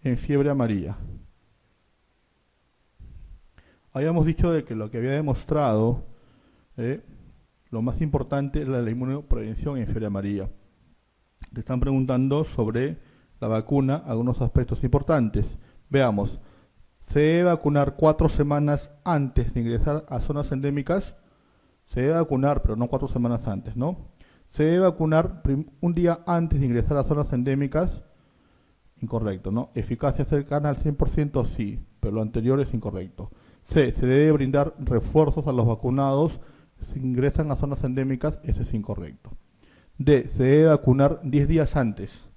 en fiebre amarilla. Habíamos dicho de que lo que había demostrado, eh, lo más importante es la inmunoprevención en fiebre amarilla. Te están preguntando sobre la vacuna, algunos aspectos importantes. Veamos, ¿se debe vacunar 4 semanas antes de ingresar a zonas endémicas? Se debe vacunar, pero no 4 semanas antes, ¿no? ¿Se debe vacunar un día antes de ingresar a zonas endémicas? Incorrecto, ¿no? ¿Eficacia cercana al 100%? Sí, pero lo anterior es incorrecto. C. Se debe brindar refuerzos a los vacunados si ingresan a zonas endémicas. Eso es incorrecto. D. Se debe vacunar 10 días antes.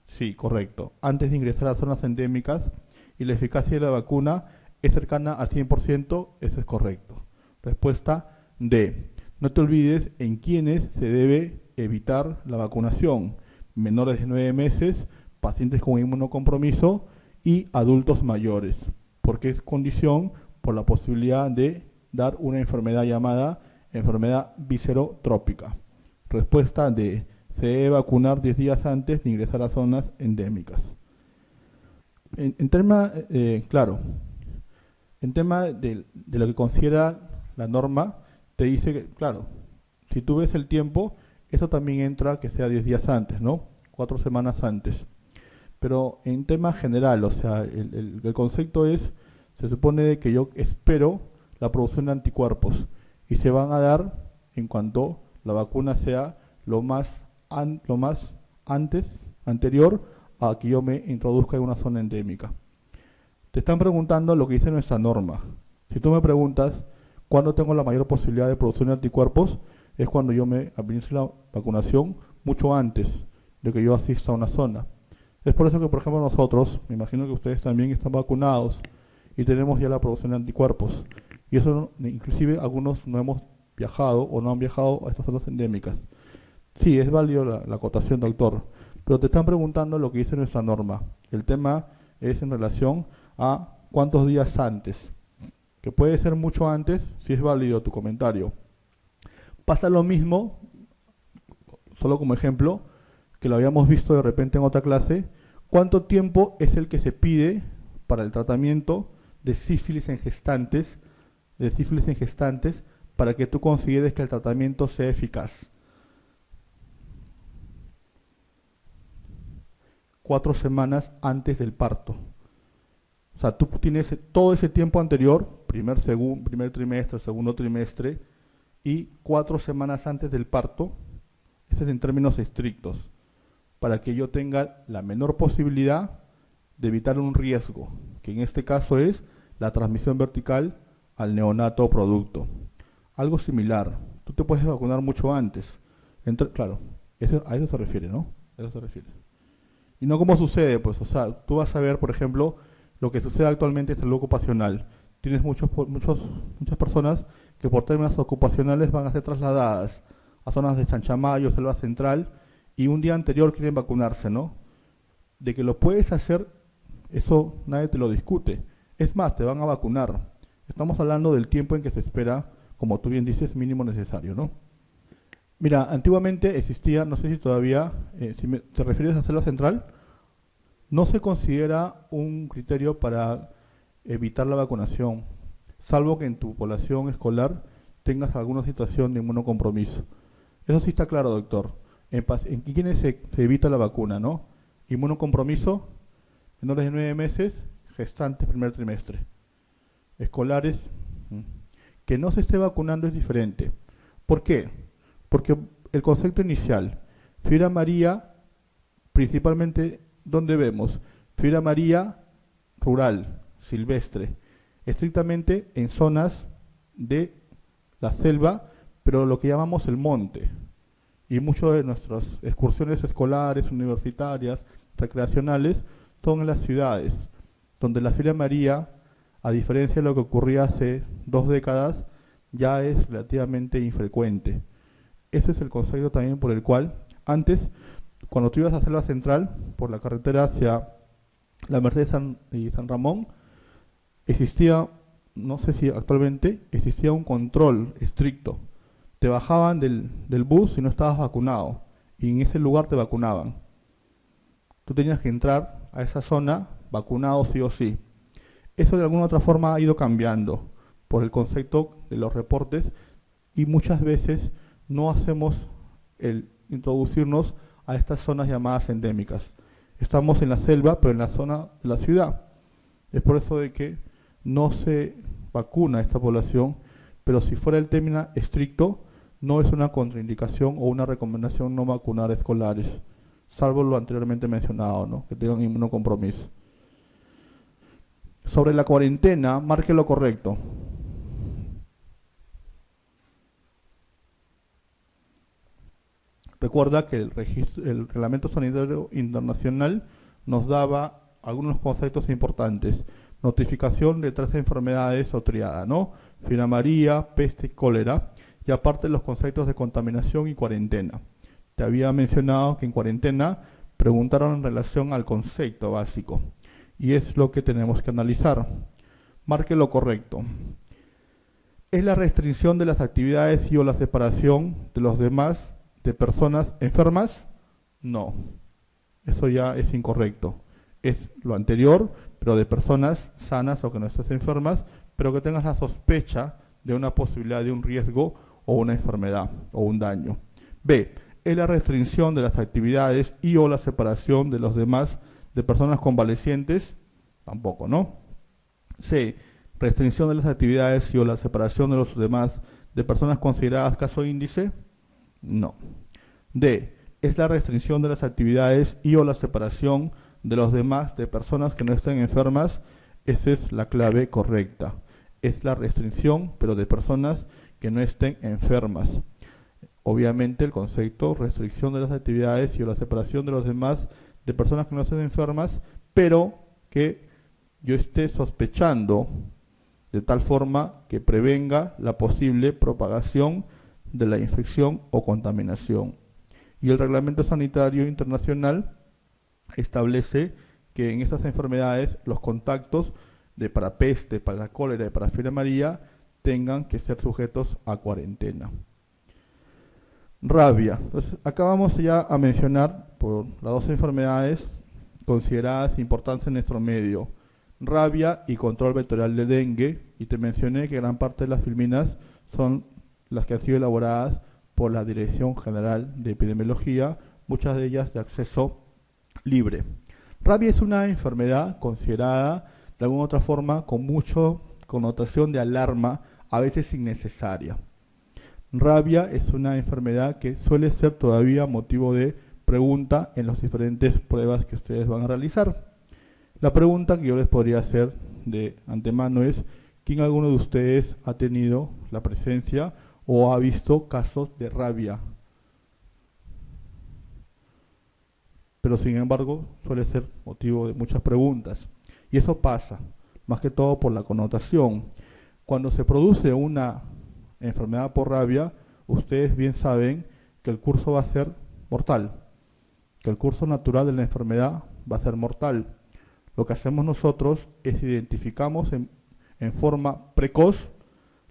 Sí, correcto. Antes de ingresar a zonas endémicas y la eficacia de la vacuna es cercana al 100%. Eso es correcto. Respuesta D. No te olvides en quiénes se debe evitar la vacunación. Menores de 9 meses, pacientes con inmunocompromiso y adultos mayores. Porque es condición por la posibilidad de dar una enfermedad llamada enfermedad viserotrópica. Respuesta D. Se debe vacunar 10 días antes de ingresar a zonas endémicas. En tema, claro, en tema de lo que considera la norma, te dice que, claro, si tú ves el tiempo, esto también entra que sea 10 días antes, ¿no? 4 semanas antes. Pero en tema general, o sea, el concepto es, se supone que yo espero la producción de anticuerpos y se van a dar en cuanto la vacuna sea lo más anterior a que yo me introduzca en una zona endémica. Te están preguntando lo que dice nuestra norma. Si tú me preguntas cuándo tengo la mayor posibilidad de producción de anticuerpos, es cuando yo me administre la vacunación mucho antes de que yo asista a una zona. Es por eso que, por ejemplo, nosotros, me imagino que ustedes también están vacunados y tenemos ya la producción de anticuerpos. Y eso, inclusive, algunos no hemos viajado o no han viajado a estas zonas endémicas. Sí, es válido la acotación, doctor, pero te están preguntando lo que dice nuestra norma. El tema es en relación a cuántos días antes, que puede ser mucho antes, si es válido tu comentario. Pasa lo mismo, solo como ejemplo, que lo habíamos visto de repente en otra clase, ¿cuánto tiempo es el que se pide para el tratamiento de sífilis en gestantes, para que tú consideres que el tratamiento sea eficaz? 4 semanas antes del parto. O sea, tú tienes todo ese tiempo anterior, primer trimestre, segundo trimestre, y 4 semanas antes del parto, ese es en términos estrictos, para que yo tenga la menor posibilidad de evitar un riesgo, que en este caso es la transmisión vertical al neonato o producto. Algo similar, tú te puedes vacunar mucho antes. Claro, a eso se refiere, ¿no? A eso se refiere. Y no como sucede, pues, o sea, tú vas a ver, por ejemplo, lo que sucede actualmente en salud ocupacional. Tienes muchas personas que por temas ocupacionales van a ser trasladadas a zonas de Chanchamayo, Selva Central, y un día anterior quieren vacunarse, ¿no? De que lo puedes hacer, eso nadie te lo discute. Es más, te van a vacunar. Estamos hablando del tiempo en que se espera, como tú bien dices, mínimo necesario, ¿no? Mira, antiguamente existía, no sé si todavía, te refieres a Selva Central, no se considera un criterio para evitar la vacunación, salvo que en tu población escolar tengas alguna situación de inmunocompromiso. Eso sí está claro, doctor. ¿En quiénes se evita la vacuna, no? Inmunocompromiso, menores de 9 meses, gestantes primer trimestre. Escolares, que no se esté vacunando es diferente. ¿Por qué? Porque el concepto inicial, fiebre amarilla, principalmente, ¿dónde vemos? Fiebre amarilla rural, silvestre, estrictamente en zonas de la selva, pero lo que llamamos el monte. Y muchas de nuestras excursiones escolares, universitarias, recreacionales, son en las ciudades, donde la fiebre amarilla, a diferencia de lo que ocurría hace 2 décadas, ya es relativamente infrecuente. Ese es el concepto también por el cual antes, cuando tú ibas a Selva Central, por la carretera hacia la Merced y San Ramón, existía, no sé si actualmente, existía un control estricto. Te bajaban del bus si no estabas vacunado, y en ese lugar te vacunaban. Tú tenías que entrar a esa zona vacunado sí o sí. Eso de alguna u otra forma ha ido cambiando por el concepto de los reportes y muchas veces no hacemos el introducirnos a estas zonas llamadas endémicas. Estamos en la selva, pero en la zona de la ciudad. Es por eso de que no se vacuna a esta población, pero si fuera el término estricto, no es una contraindicación o una recomendación no vacunar escolares, salvo lo anteriormente mencionado, ¿no? Que tengan inmunocompromiso. Sobre la cuarentena, marque lo correcto. Recuerda que el Reglamento Sanitario Internacional nos daba algunos conceptos importantes. Notificación de 3 enfermedades o triada, ¿no? Fiebre amarilla, peste y cólera. Y aparte los conceptos de contaminación y cuarentena. Te había mencionado que en cuarentena preguntaron en relación al concepto básico. Y es lo que tenemos que analizar. Marque lo correcto. ¿Es la restricción de las actividades y o la separación de los demás de personas enfermas? No. Eso ya es incorrecto. Es lo anterior, pero de personas sanas o que no estés enfermas, pero que tengas la sospecha de una posibilidad de un riesgo o una enfermedad o un daño. B. Es la restricción de las actividades y o la separación de los demás de personas convalecientes, tampoco, ¿no? C. Restricción de las actividades y o la separación de los demás de personas consideradas caso índice, no. D. Es la restricción de las actividades y o la separación de los demás de personas que no estén enfermas, esa es la clave correcta. Es la restricción, pero de personas que no estén enfermas. Obviamente el concepto restricción de las actividades y o la separación de los demás de personas que no estén enfermas, pero que yo esté sospechando de tal forma que prevenga la posible propagación de la infección o contaminación. Y el Reglamento Sanitario Internacional establece que en estas enfermedades los contactos de para peste, para cólera y para fiebre amarilla tengan que ser sujetos a cuarentena. Rabia. Entonces, acá vamos ya a mencionar por las 2 enfermedades consideradas importantes en nuestro medio. Rabia y control vectorial de dengue, y te mencioné que gran parte de las filminas son las que han sido elaboradas por la Dirección General de Epidemiología, muchas de ellas de acceso libre. Rabia es una enfermedad considerada de alguna otra forma con mucha connotación de alarma, a veces innecesaria. Rabia es una enfermedad que suele ser todavía motivo de pregunta en las diferentes pruebas que ustedes van a realizar. La pregunta que yo les podría hacer de antemano es: ¿quién alguno de ustedes ha tenido la presencia o ha visto casos de rabia? Pero sin embargo suele ser motivo de muchas preguntas. Y eso pasa, más que todo por la connotación. Cuando se produce una enfermedad por rabia, ustedes bien saben que el curso va a ser mortal, que el curso natural de la enfermedad va a ser mortal. Lo que hacemos nosotros es identificamos en forma precoz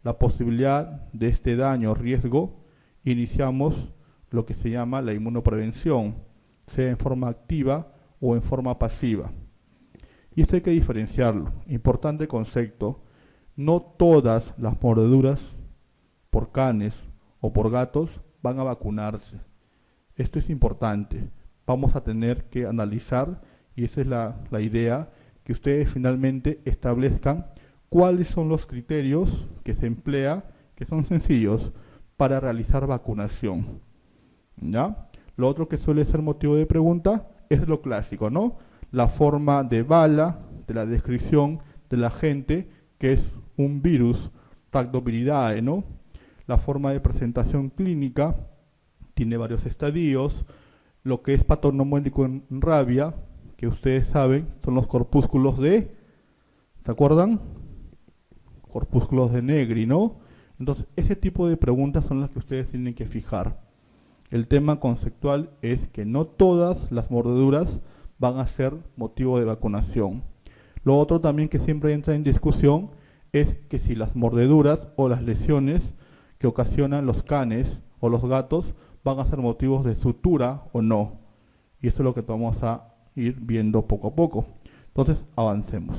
la posibilidad de este daño o riesgo, iniciamos lo que se llama la inmunoprevención, sea en forma activa o en forma pasiva. Y esto hay que diferenciarlo. Importante concepto: no todas las mordeduras por canes o por gatos van a vacunarse. Esto es importante. Vamos a tener que analizar, y esa es la idea, que ustedes finalmente establezcan cuáles son los criterios que se emplea, que son sencillos, para realizar vacunación. ¿Ya? Lo otro que suele ser motivo de pregunta es lo clásico, ¿no? La forma de bala, de la descripción del agente, que es un virus, Rhabdoviridae, ¿no? La forma de presentación clínica tiene varios estadios. Lo que es patognomónico en rabia, que ustedes saben, son los corpúsculos de, ¿se acuerdan? Corpúsculos de Negri, ¿no? Entonces, ese tipo de preguntas son las que ustedes tienen que fijar. El tema conceptual es que no todas las mordeduras van a ser motivo de vacunación. Lo otro también que siempre entra en discusión es que si las mordeduras o las lesiones que ocasionan los canes o los gatos van a ser motivos de sutura o no. Y eso es lo que vamos a ir viendo poco a poco. Entonces, avancemos.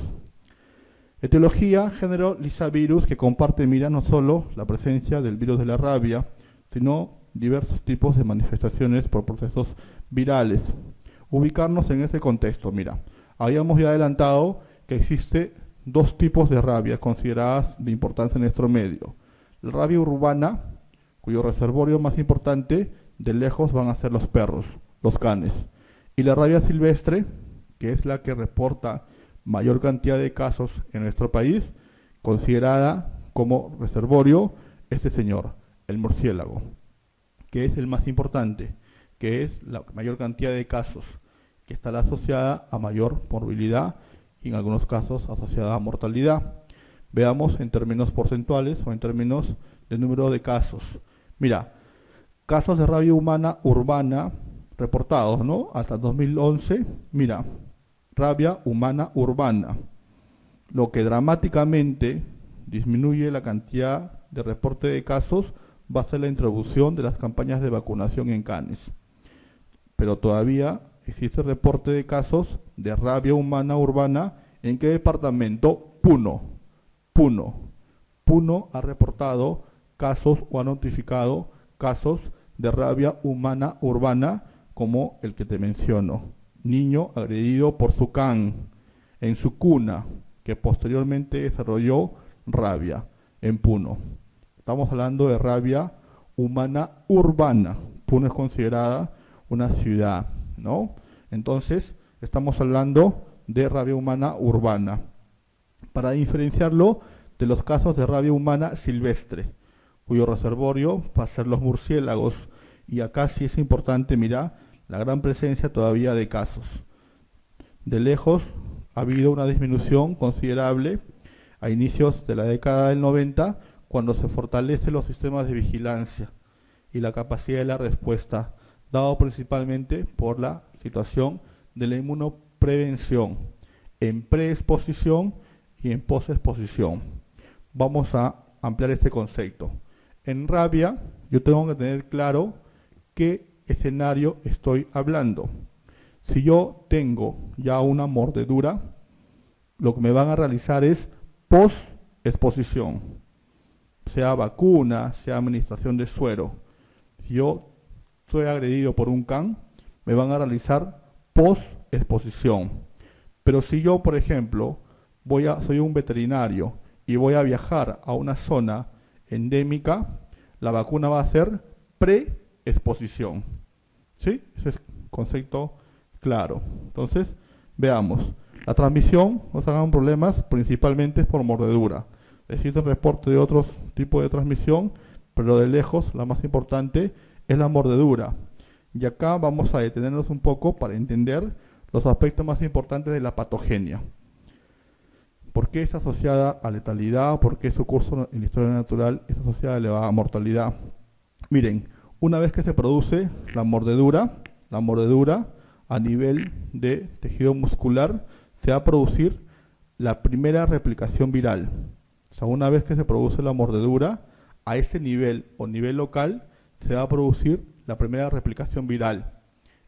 Etiología generalizavirus que comparte, mira, no solo la presencia del virus de la rabia, sino diversos tipos de manifestaciones por procesos virales. Ubicarnos en ese contexto, mira, habíamos ya adelantado que existe dos tipos de rabia consideradas de importancia en nuestro medio. La rabia urbana, cuyo reservorio más importante de lejos van a ser los perros, los canes. Y la rabia silvestre, que es la que reporta mayor cantidad de casos en nuestro país, considerada como reservorio este señor, el murciélago, que es el más importante, que es la mayor cantidad de casos, que estará asociada a mayor morbilidad y en algunos casos asociada a mortalidad. Veamos en términos porcentuales o en términos de número de casos. Mira, casos de rabia humana urbana reportados, ¿no? Hasta 2011, mira, rabia humana urbana, lo que dramáticamente disminuye la cantidad de reporte de casos va a ser la introducción de las campañas de vacunación en canes. Pero todavía existe reporte de casos de rabia humana urbana. ¿En qué departamento? Puno. Puno ha reportado casos o ha notificado casos de rabia humana urbana como el que te menciono. Niño agredido por su can en su cuna, que posteriormente desarrolló rabia en Puno. Estamos hablando de rabia humana urbana. Puno es considerada una ciudad, ¿no? Entonces, estamos hablando de rabia humana urbana. Para diferenciarlo de los casos de rabia humana silvestre, cuyo reservorio va a ser los murciélagos. Y acá sí es importante, mira, la gran presencia todavía de casos. De lejos ha habido una disminución considerable a inicios de la década del 90, cuando se fortalecen los sistemas de vigilancia y la capacidad de la respuesta, dado principalmente por la situación de la inmunoprevención en preexposición y en posexposición. Vamos a ampliar este concepto. En rabia, yo tengo que tener claro qué escenario estoy hablando. Si yo tengo ya una mordedura, lo que me van a realizar es post-exposición, sea vacuna, sea administración de suero. Si yo soy agredido por un can, me van a realizar post-exposición. Pero si yo, por ejemplo, soy un veterinario y voy a viajar a una zona endémica, la vacuna va a ser pre-exposición. ¿Sí? Ese es concepto claro. Entonces, veamos. La transmisión, no se hagan problemas, principalmente es por mordedura. Existe reporte de otros tipos de transmisión, pero de lejos la más importante es la mordedura. Y acá vamos a detenernos un poco para entender los aspectos más importantes de la patogenia. ¿Por qué está asociada a letalidad? ¿Por qué su curso en la historia natural está asociada a elevada mortalidad? Miren, una vez que se produce la mordedura a nivel de tejido muscular, se va a producir la primera replicación viral. O sea, una vez que se produce la mordedura, a ese nivel o nivel local, se va a producir la primera replicación viral.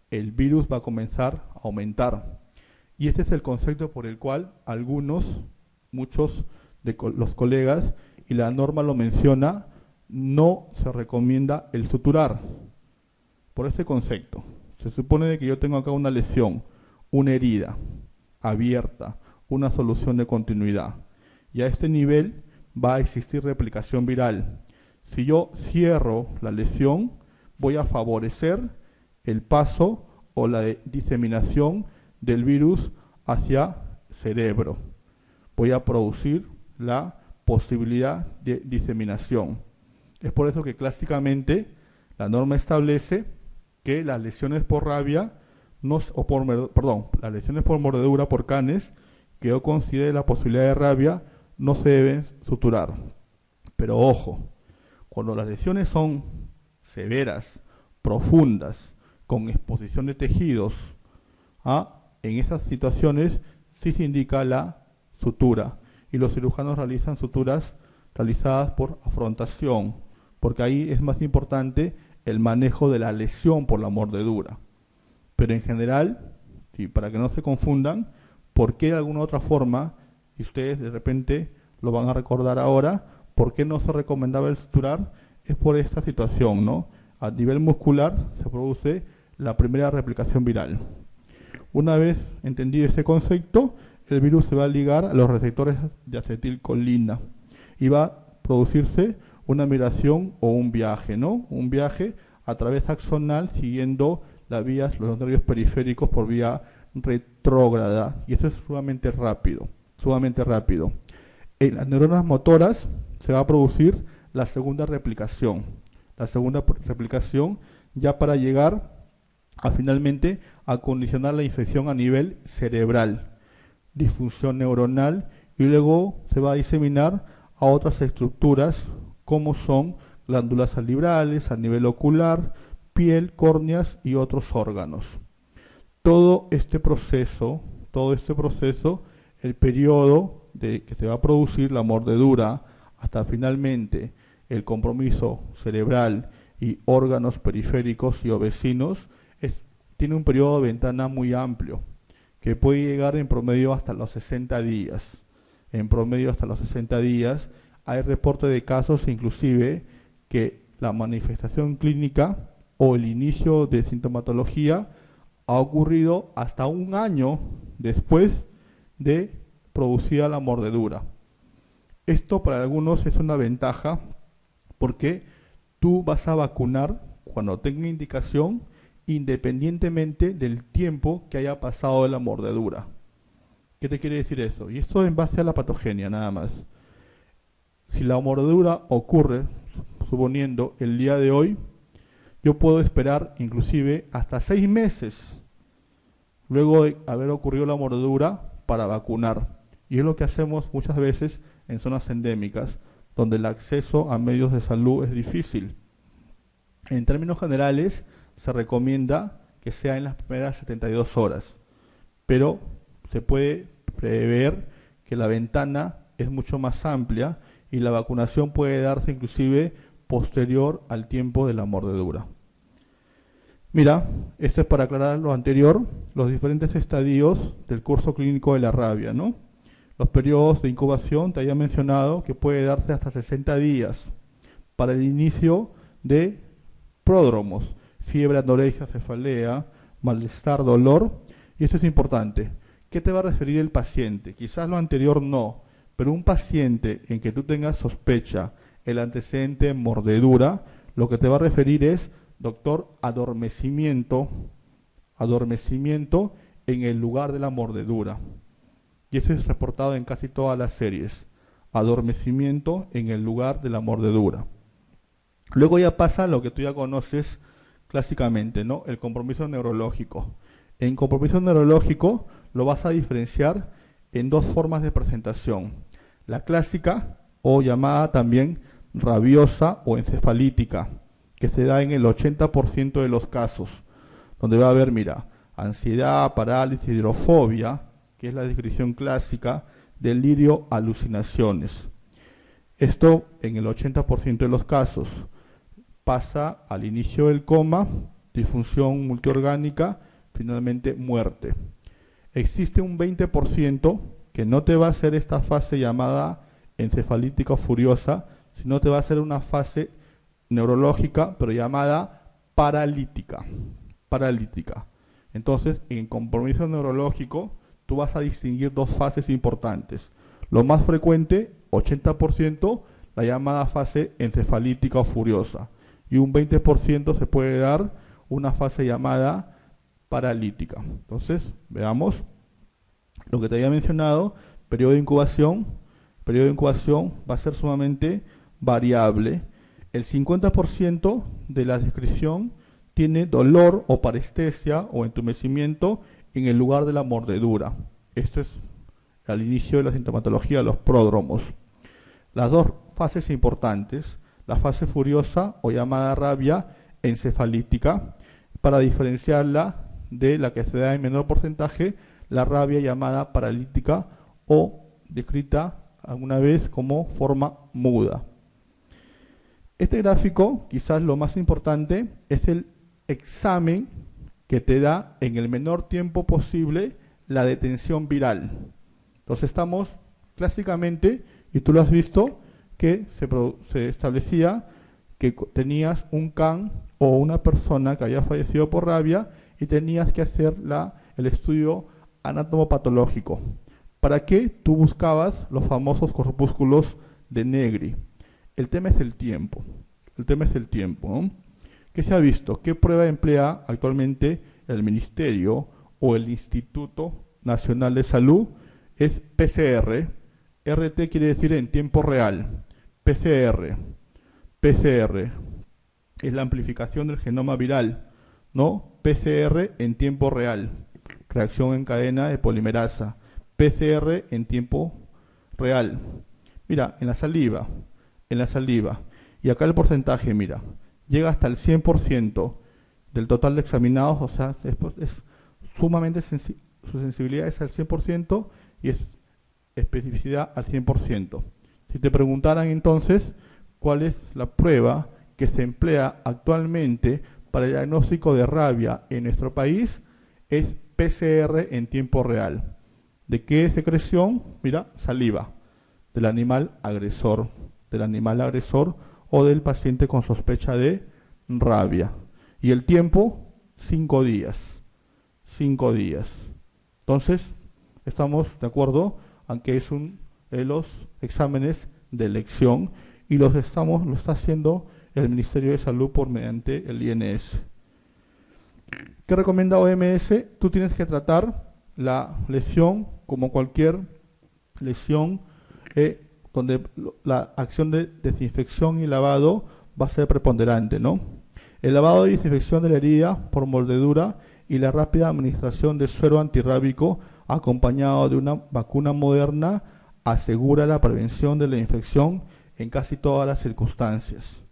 El virus va a comenzar a aumentar. Y este es el concepto por el cual muchos de los colegas, y la norma lo menciona, no se recomienda el suturar. Por ese concepto. Se supone que yo tengo acá una lesión, una herida abierta, una solución de continuidad. Y a este nivel va a existir replicación viral. Si yo cierro la lesión, voy a favorecer el paso o la diseminación del virus hacia cerebro. Voy a producir la posibilidad de diseminación. Es por eso que clásicamente la norma establece que las lesiones por rabia, las lesiones por mordedura por canes, que yo considere la posibilidad de rabia, no se deben suturar. Pero ojo, cuando las lesiones son severas, profundas, con exposición de tejidos, en esas situaciones sí se indica la sutura, y los cirujanos realizan suturas realizadas por afrontación, porque ahí es más importante el manejo de la lesión por la mordedura. Pero en general, para que no se confundan, ¿Por qué de alguna otra forma, y ustedes de repente lo van a recordar ahora, por qué no se recomendaba el suturar? Es por esta situación, ¿no? A nivel muscular se produce la primera replicación viral. Una vez entendido ese concepto, el virus se va a ligar a los receptores de acetilcolina y va a producirse una migración o un viaje, ¿no? Un viaje a través axonal siguiendo las vías, los nervios periféricos por vía retrógrada. Y esto es sumamente rápido, sumamente rápido. En las neuronas motoras se va a producir la segunda replicación. La segunda replicación ya para llegar a finalmente a condicionar la infección a nivel cerebral, disfunción neuronal, y luego se va a diseminar a otras estructuras como son glándulas salivrales a nivel ocular, piel, córneas y otros órganos. Todo este proceso, el periodo de que se va a producir la mordedura hasta finalmente el compromiso cerebral y órganos periféricos y o vecinos, tiene un periodo de ventana muy amplio, que puede llegar en promedio hasta los 60 días. En promedio hasta los 60 días hay reporte de casos inclusive que la manifestación clínica o el inicio de sintomatología ha ocurrido hasta un año después de producida la mordedura. Esto para algunos es una ventaja porque tú vas a vacunar cuando tenga indicación independientemente del tiempo que haya pasado de la mordedura. ¿Qué te quiere decir eso? Y esto en base a la patogenia nada más. Si la mordedura ocurre, suponiendo el día de hoy, yo puedo esperar inclusive hasta 6 meses luego de haber ocurrido la mordedura para vacunar. Y es lo que hacemos muchas veces en zonas endémicas, donde el acceso a medios de salud es difícil. En términos generales, se recomienda que sea en las primeras 72 horas, pero se puede prever que la ventana es mucho más amplia y la vacunación puede darse inclusive posterior al tiempo de la mordedura. Mira, esto es para aclarar lo anterior, los diferentes estadios del curso clínico de la rabia, ¿no? Los periodos de incubación, te había mencionado que puede darse hasta 60 días para el inicio de pródromos, fiebre, anorexia, cefalea, malestar, dolor, y esto es importante. ¿Qué te va a referir el paciente? Quizás lo anterior no, pero un paciente en que tú tengas sospecha, el antecedente mordedura, lo que te va a referir es, doctor, adormecimiento en el lugar de la mordedura. Y eso es reportado en casi todas las series. Adormecimiento en el lugar de la mordedura. Luego ya pasa lo que tú ya conoces clásicamente, ¿no? El compromiso neurológico. En compromiso neurológico lo vas a diferenciar en dos formas de presentación. La clásica, o llamada también rabiosa o encefalítica, que se da en el 80% de los casos, donde va a haber, mira, ansiedad, parálisis, hidrofobia, que es la descripción clásica, delirio, alucinaciones. Esto en el 80% de los casos pasa al inicio del coma, disfunción multiorgánica, finalmente muerte. Existe un 20% que no te va a hacer esta fase llamada encefalítica o furiosa, sino te va a hacer una fase neurológica, pero llamada paralítica. Entonces, en compromiso neurológico, tú vas a distinguir dos fases importantes. Lo más frecuente, 80%, la llamada fase encefalítica o furiosa. Y un 20% se puede dar una fase llamada paralítica. Entonces, veamos lo que te había mencionado, periodo de incubación va a ser sumamente variable. El 50% de la descripción tiene dolor o parestesia o entumecimiento en el lugar de la mordedura. Esto es al inicio de la sintomatología de los pródromos. Las dos fases importantes, la fase furiosa o llamada rabia encefalítica, para diferenciarla de la que se da en menor porcentaje, la rabia llamada paralítica o descrita alguna vez como forma muda. Este gráfico, quizás lo más importante, es el examen que te da en el menor tiempo posible la detención viral. Entonces estamos clásicamente, y tú lo has visto, que se establecía que tenías un can o una persona que había fallecido por rabia y tenías que hacer el estudio anatomopatológico. ¿Para qué? Tú buscabas los famosos corpúsculos de Negri. El tema es el tiempo. El tema es el tiempo, ¿no? ¿Qué se ha visto? ¿Qué prueba emplea actualmente el Ministerio o el Instituto Nacional de Salud? Es PCR. RT quiere decir en tiempo real. PCR. PCR es la amplificación del genoma viral, ¿no? PCR en tiempo real. Reacción en cadena de polimerasa. PCR en tiempo real. Mira, en la saliva. Y acá el porcentaje, mira, llega hasta el 100% del total de examinados, o sea, es sumamente su sensibilidad es al 100% y es especificidad al 100%. Si te preguntaran entonces cuál es la prueba que se emplea actualmente para el diagnóstico de rabia en nuestro país, es PCR en tiempo real. ¿De qué secreción? Mira, saliva, del animal agresor o del paciente con sospecha de rabia. Y el tiempo, 5 días. 5 días. Entonces, estamos de acuerdo, aunque es uno de los exámenes de elección y lo está haciendo el Ministerio de Salud por mediante el INS. ¿Qué recomienda OMS? Tú tienes que tratar la lesión como cualquier lesión donde la acción de desinfección y lavado va a ser preponderante, ¿no? El lavado y desinfección de la herida por mordedura y la rápida administración de suero antirrábico acompañado de una vacuna moderna asegura la prevención de la infección en casi todas las circunstancias.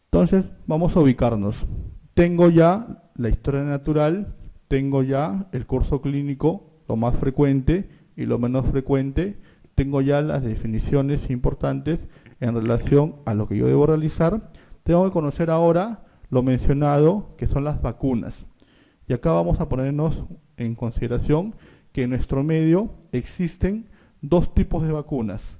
Entonces, vamos a ubicarnos. Tengo ya la historia natural, tengo ya el curso clínico, lo más frecuente y lo menos frecuente, tengo ya las definiciones importantes en relación a lo que yo debo realizar. Tengo que conocer ahora lo mencionado, que son las vacunas. Y acá vamos a ponernos en consideración que en nuestro medio existen dos tipos de vacunas.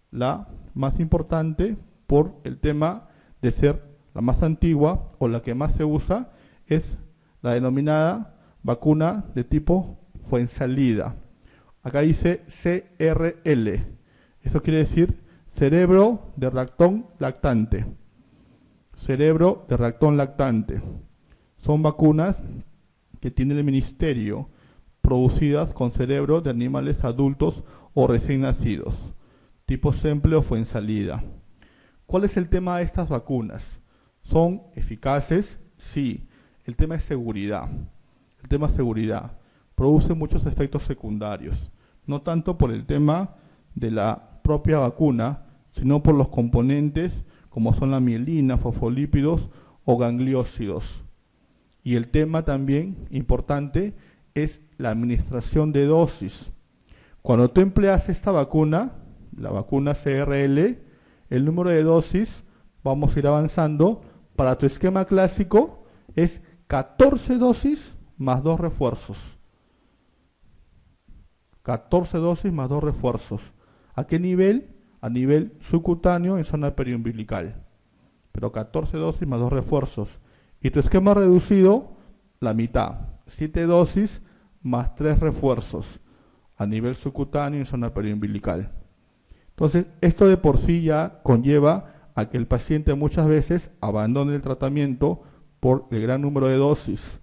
La más importante, por el tema de ser la más antigua o la que más se usa, es la denominada vacuna de tipo Fuensalida. Acá dice CRL. Eso quiere decir cerebro de ratón lactante. Cerebro de ratón lactante. Son vacunas que tiene el Ministerio, producidas con cerebro de animales adultos o recién nacidos, tipo Semple o Fuensalida. ¿Cuál es el tema de estas vacunas? ¿Son eficaces? Sí. El tema es seguridad. Produce muchos efectos secundarios, no tanto por el tema de la propia vacuna, sino por los componentes como son la mielina, fosfolípidos o gangliósidos. Y el tema también importante es la administración de dosis. Cuando tú empleas esta vacuna, la vacuna CRL, el número de dosis, vamos a ir avanzando, para tu esquema clásico es 14 dosis más 2 refuerzos. 14 dosis más 2 refuerzos. ¿A qué nivel? A nivel subcutáneo en zona periumbilical. Pero 14 dosis más 2 refuerzos. Y tu esquema reducido, la mitad. 7 dosis más 3 refuerzos. A nivel subcutáneo en zona periumbilical. Entonces, esto de por sí ya conlleva a que el paciente muchas veces abandone el tratamiento por el gran número de dosis.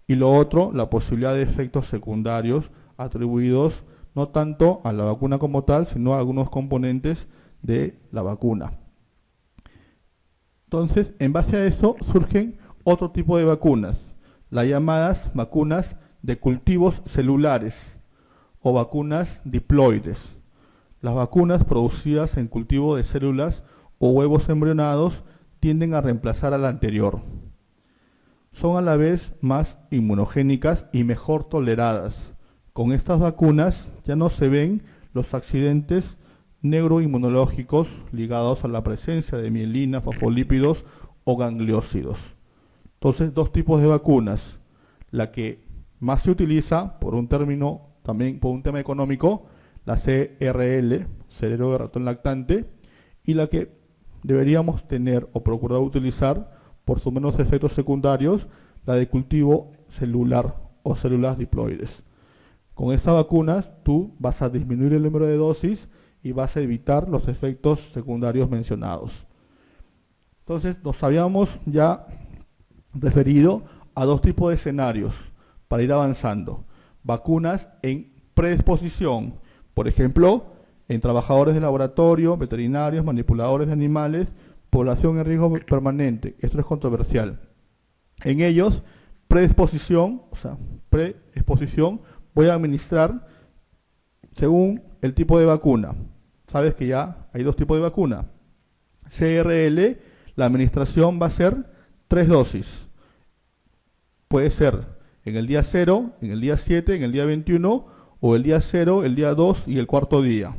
Y lo otro, la posibilidad de efectos secundarios atribuidos no tanto a la vacuna como tal, sino a algunos componentes de la vacuna. Entonces, en base a eso, surgen otro tipo de vacunas, las llamadas vacunas de cultivos celulares o vacunas diploides. Las vacunas producidas en cultivo de células o huevos embrionados tienden a reemplazar a la anterior. Son a la vez más inmunogénicas y mejor toleradas. Con estas vacunas ya no se ven los accidentes neuroinmunológicos ligados a la presencia de mielina, fosfolípidos o gangliósidos. Entonces, dos tipos de vacunas. La que más se utiliza, por un término, también por un tema económico, la CRL, cerebro de ratón lactante, y la que deberíamos tener o procurar utilizar por sus menos efectos secundarios, la de cultivo celular o células diploides. Con estas vacunas tú vas a disminuir el número de dosis y vas a evitar los efectos secundarios mencionados. Entonces nos habíamos ya referido a dos tipos de escenarios para ir avanzando. Vacunas en predisposición, por ejemplo, en trabajadores de laboratorio, veterinarios, manipuladores de animales, población en riesgo permanente. Esto es controversial. En ellos, predisposición, voy a administrar según el tipo de vacuna. Sabes que ya hay dos tipos de vacuna. CRL, la administración va a ser 3 dosis. Puede ser en el día 0, en el día 7, en el día 21, o el día 0, el día 2 y el cuarto día.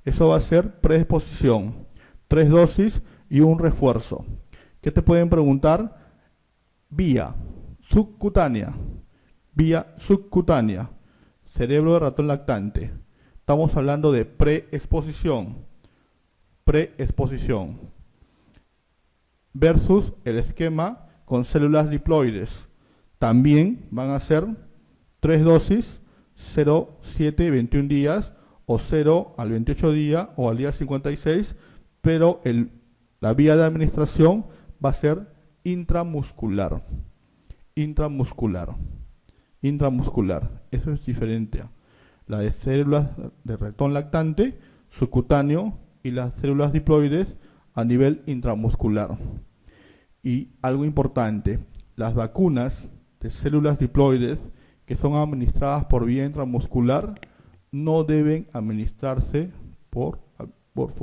Eso va a ser predisposición. 3 dosis y un refuerzo. ¿Qué te pueden preguntar? Vía subcutánea. Vía subcutánea. Cerebro de ratón lactante. Estamos hablando de preexposición. Preexposición. Versus el esquema con células diploides. También van a ser 3 dosis, 0, 7, 21 días, o 0 al 28 día, o al día 56, pero la vía de administración va a ser intramuscular. Intramuscular. Intramuscular. Eso es diferente. La de células de ratón lactante, subcutáneo, y las células diploides a nivel intramuscular. Y algo importante, las vacunas de células diploides que son administradas por vía intramuscular no deben administrarse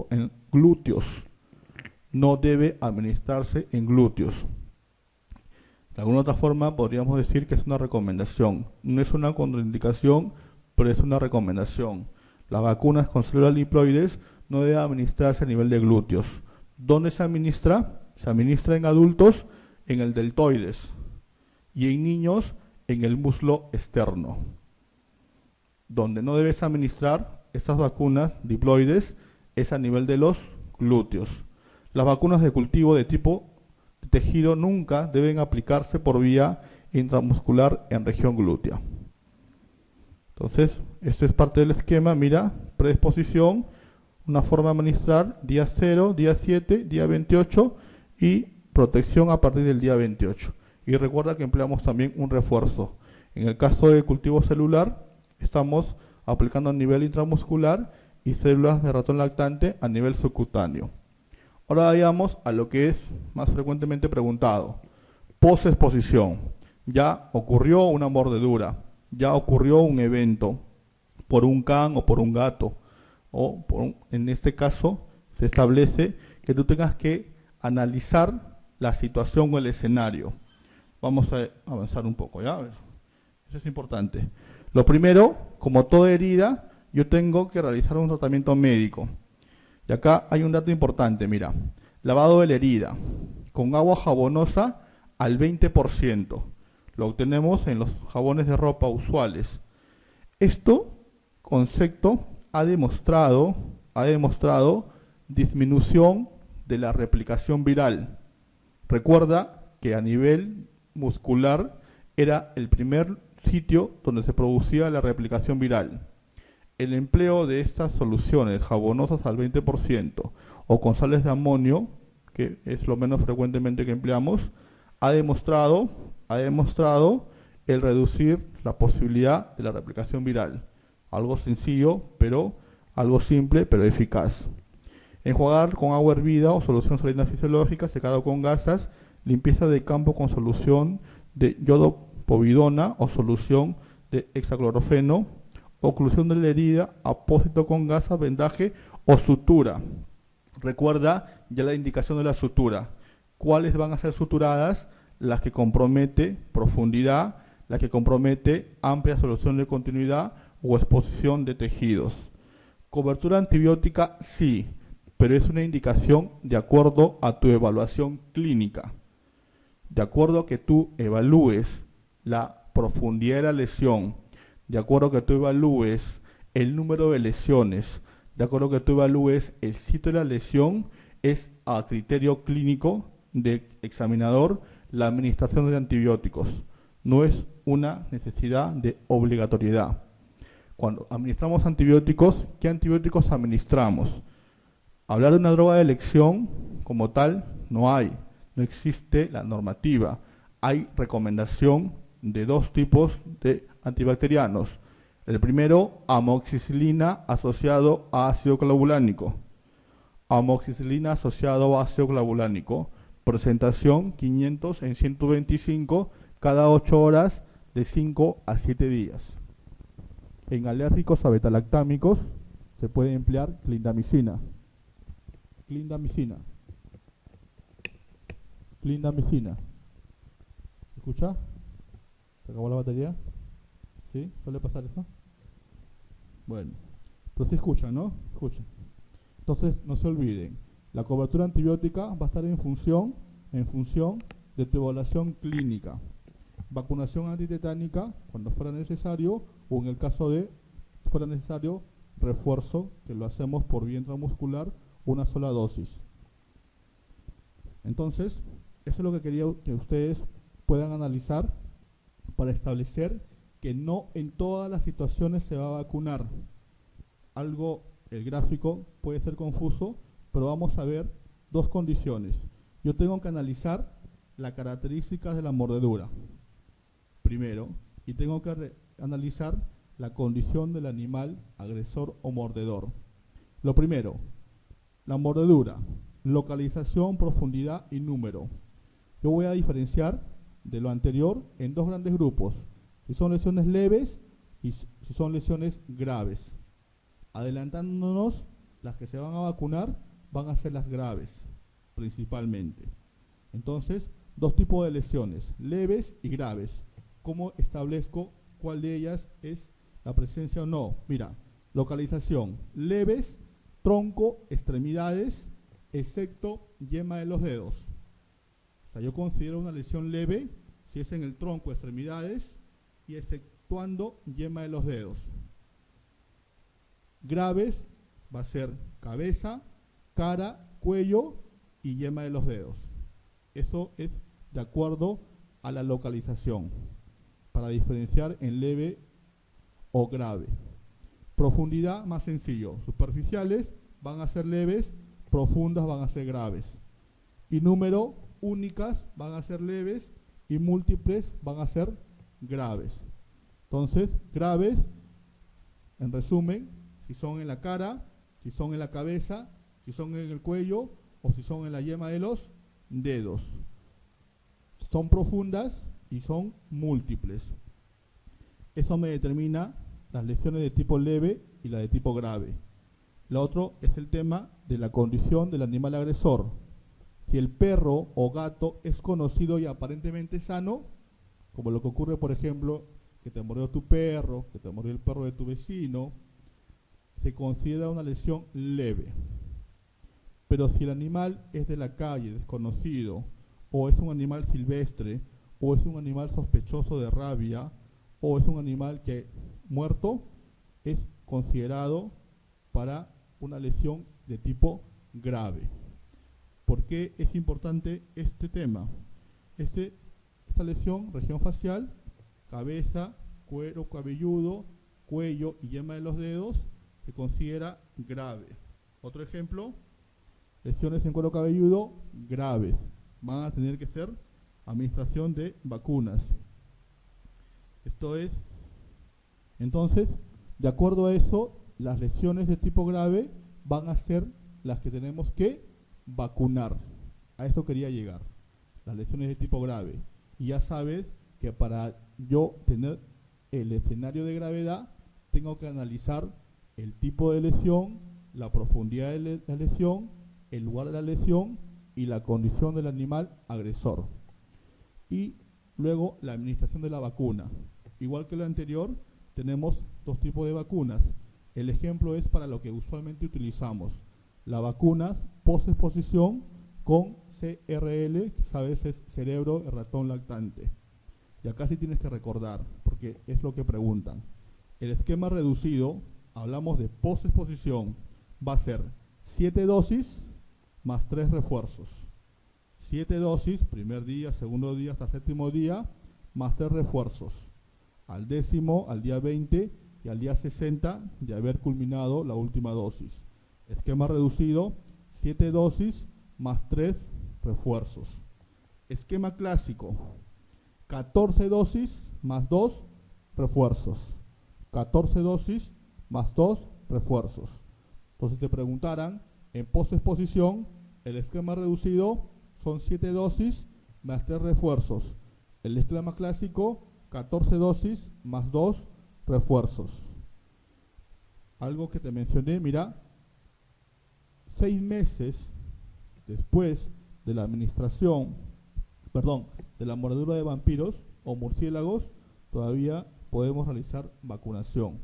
en glúteos. No debe administrarse en glúteos. De alguna otra forma podríamos decir que es una recomendación. No es una contraindicación, pero es una recomendación. Las vacunas con células diploides no deben administrarse a nivel de glúteos. ¿Dónde se administra? Se administra en adultos en el deltoides y en niños en el muslo externo. Donde no debes administrar estas vacunas diploides es a nivel de los glúteos. Las vacunas de cultivo de tipo de tejido nunca deben aplicarse por vía intramuscular en región glútea. Entonces, esto es parte del esquema. Mira, predisposición, una forma de administrar día 0, día 7, día 28 y protección a partir del día 28. Y recuerda que empleamos también un refuerzo. En el caso de cultivo celular, estamos aplicando a nivel intramuscular y células de ratón lactante a nivel subcutáneo. Ahora vayamos a lo que es más frecuentemente preguntado. Posexposición. Ya ocurrió una mordedura, ya ocurrió un evento por un can o por un gato, en este caso se establece que tú tengas que analizar la situación o el escenario. Vamos a avanzar un poco, ¿ya? Eso es importante. Lo primero, como toda herida, yo tengo que realizar un tratamiento médico. Y acá hay un dato importante, mira. Lavado de la herida con agua jabonosa al 20%. Lo obtenemos en los jabones de ropa usuales. Esto concepto ha demostrado disminución de la replicación viral. Recuerda que a nivel muscular era el primer sitio donde se producía la replicación viral. El empleo de estas soluciones jabonosas al 20% o con sales de amonio, que es lo menos frecuentemente que empleamos, ha demostrado el reducir la posibilidad de la replicación viral. Algo sencillo, algo simple, pero eficaz. Enjuagar con agua hervida o solución salina fisiológica, secado con gasas, limpieza de campo con solución de yodopovidona o solución de hexaclorofeno, oclusión de la herida, apósito con gasas, vendaje o sutura. Recuerda ya la indicación de la sutura. ¿Cuáles van a ser suturadas? Las que compromete profundidad, las que compromete amplia solución de continuidad o exposición de tejidos. Cobertura antibiótica sí, pero es una indicación de acuerdo a tu evaluación clínica. De acuerdo a que tú evalúes la profundidad de la lesión, de acuerdo a que tú evalúes el número de lesiones, de acuerdo a que tú evalúes el sitio de la lesión, es a criterio clínico del examinador la administración de antibióticos. No es una necesidad de obligatoriedad. Cuando administramos antibióticos, ¿qué antibióticos administramos? Hablar de una droga de elección como tal no hay, no existe la normativa. Hay recomendación de dos tipos de antibacterianos. El primero, amoxicilina asociado a ácido clavulánico. Amoxicilina asociado a ácido clavulánico. Presentación 500 en 125 cada 8 horas de 5 a 7 días. En alérgicos a betalactámicos se puede emplear clindamicina. Clindamicina. Clindamicina. ¿Se escucha? ¿Se acabó la batería? ¿Sí? ¿Suele pasar eso? Bueno, pero sí escuchan, ¿no? Escuchan. Entonces, no se olviden, la cobertura antibiótica va a estar en función de tu evaluación clínica. Vacunación antitetánica cuando fuera necesario, o en el caso de fuera necesario, refuerzo, que lo hacemos por vía intramuscular, una sola dosis. Entonces, eso es lo que quería que ustedes puedan analizar para establecer que no en todas las situaciones se va a vacunar. El gráfico puede ser confuso, pero vamos a ver dos condiciones. Yo tengo que analizar las características de la mordedura, primero, y tengo que analizar la condición del animal agresor o mordedor. Lo primero, la mordedura, localización, profundidad y número. Yo voy a diferenciar de lo anterior en dos grandes grupos, si son lesiones leves y si son lesiones graves. Adelantándonos, las que se van a vacunar van a ser las graves, principalmente. Entonces, dos tipos de lesiones, leves y graves. ¿Cómo establezco cuál de ellas es la presencia o no? Mira, localización, leves, tronco, extremidades, excepto yema de los dedos. O sea, yo considero una lesión leve si es en el tronco, extremidades, y exceptuando yema de los dedos. Graves va a ser cabeza, cara, cuello y yema de los dedos. Eso es de acuerdo a la localización, para diferenciar en leve o grave. Profundidad, más sencillo. Superficiales van a ser leves, profundas van a ser graves. Y número, únicas van a ser leves y múltiples van a ser graves. Entonces, graves, en resumen, si son en la cara, si son en la cabeza, si son en el cuello o si son en la yema de los dedos. Son profundas y son múltiples. Eso me determina las lesiones de tipo leve y la de tipo grave. Lo otro es el tema de la condición del animal agresor. Si el perro o gato es conocido y aparentemente sano, como lo que ocurre, por ejemplo, que te mordió tu perro, que te mordió el perro de tu vecino, se considera una lesión leve. Pero si el animal es de la calle, desconocido, o es un animal silvestre, o es un animal sospechoso de rabia, o es un animal que muerto, es considerado para una lesión de tipo grave. ¿Por qué es importante este tema? Esta lesión, región facial, cabeza, cuero cabelludo, cuello y yema de los dedos, se considera grave. Otro ejemplo, lesiones en cuero cabelludo graves. Van a tener que ser administración de vacunas. Esto es, entonces, de acuerdo a eso, las lesiones de tipo grave van a ser las que tenemos que vacunar. A eso quería llegar, las lesiones de tipo grave. Y ya sabes que para yo tener el escenario de gravedad, tengo que analizar el tipo de lesión, la profundidad de la lesión, el lugar de la lesión y la condición del animal agresor. Y luego la administración de la vacuna. Igual que lo anterior, tenemos dos tipos de vacunas. El ejemplo es para lo que usualmente utilizamos. Las vacunas post-exposición con CRL, que sabes es cerebro de ratón lactante. Y acá sí tienes que recordar, porque es lo que preguntan. El esquema reducido, hablamos de posexposición, va a ser 7 dosis más 3 refuerzos. 7 dosis, primer día, segundo día hasta séptimo día, más 3 refuerzos. Al décimo, al día 20 y al día 60 de haber culminado la última dosis. Esquema reducido, 7 dosis más 3 refuerzos. Esquema clásico, 14 dosis más 2 refuerzos. 14 dosis más 2 refuerzos. Entonces te preguntarán, en posexposición, el esquema reducido son 7 dosis más 3 refuerzos. El esquema clásico, 14 dosis más 2 refuerzos. Algo que te mencioné, mira, 6 meses después de la administración, de la mordedura de vampiros o murciélagos, todavía podemos realizar vacunación.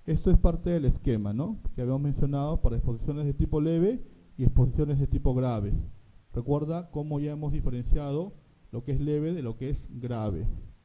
Esto es parte del esquema, ¿no?, que habíamos mencionado para exposiciones de tipo leve y exposiciones de tipo grave. Recuerda cómo ya hemos diferenciado lo que es leve de lo que es grave.